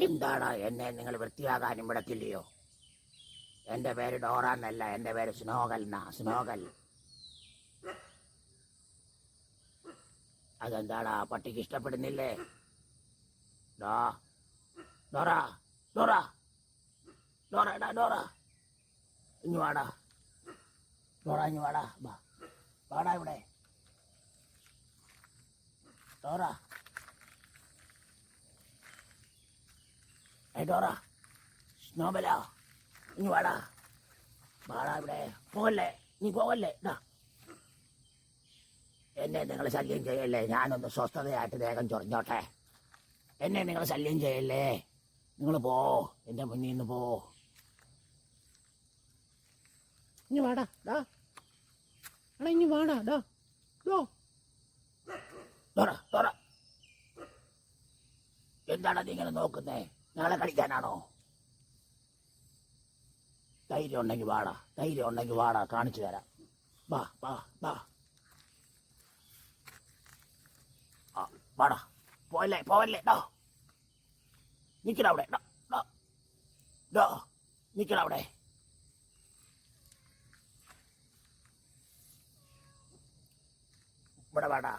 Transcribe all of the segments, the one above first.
എന്താണ് എന്നെ നിങ്ങൾ വൃത്തിയാകാനും വിടത്തില്ലയോ? എൻ്റെ പേര് ഡോറ എന്നല്ല, എൻ്റെ പേര് സ്നോകൽ എന്നാ. സ്നോകൽ. അതെന്താടാ പട്ടിക്ക് ഇഷ്ടപ്പെടുന്നില്ലേ? ഡോറ ഡോറ ഡോറ ഡോറ ഇഞ്ഞു വാടാ. ഡോറ ഇഞ്ഞു വാടാ. വാടാ ഇവിടെ. ഡോറ ഡോറ സ്നോബല ഇഞ്ഞു വാടാ. വാടാ ഇവിടെ. പോകല്ലേ, നീ പോകല്ലേ. എന്നെ നിങ്ങൾ ശല്യം ചെയ്യല്ലേ. ഞാനൊന്ന് സ്വസ്ഥതയായിട്ട് വേഗം ചൊറിഞ്ഞോട്ടെ. എന്നെ നിങ്ങൾ ശല്യം ചെയ്യല്ലേ. നിങ്ങൾ പോ, എൻ്റെ മുന്നിൽ നിന്ന് പോ. ഇനി വാടാ ഡാ. എടാ ഇനി വാടാ ഡാ. എന്താണ് നീ ഇങ്ങനെ നോക്കുന്നേ? ഞങ്ങളെ കളിക്കാനാണോ? ധൈര്യം ഉണ്ടെങ്കിൽ വാടാ, ധൈര്യം ഉണ്ടെങ്കിൽ വാടാ, കാണിച്ചു തരാം. വാ വാ വാ. വാടാ. പോവല്ലേ പോവല്ലേ. നിക്കട അവിടെ. നിക്കട അവിടെ. ഇവിടെ വാടാ.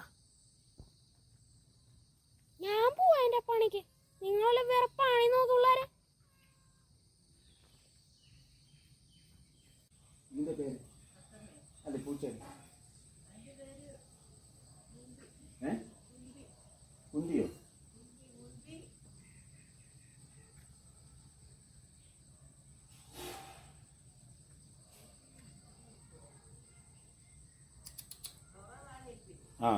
ഞാൻ പോവാ എന്റെ പണിക്ക്. നിങ്ങളെ വേറെ പണി നോക്കുള്ളാരെ. നിന്റെ പേര് അല്ലെ പൂച്ചേ? കുന്തിയോ? ആ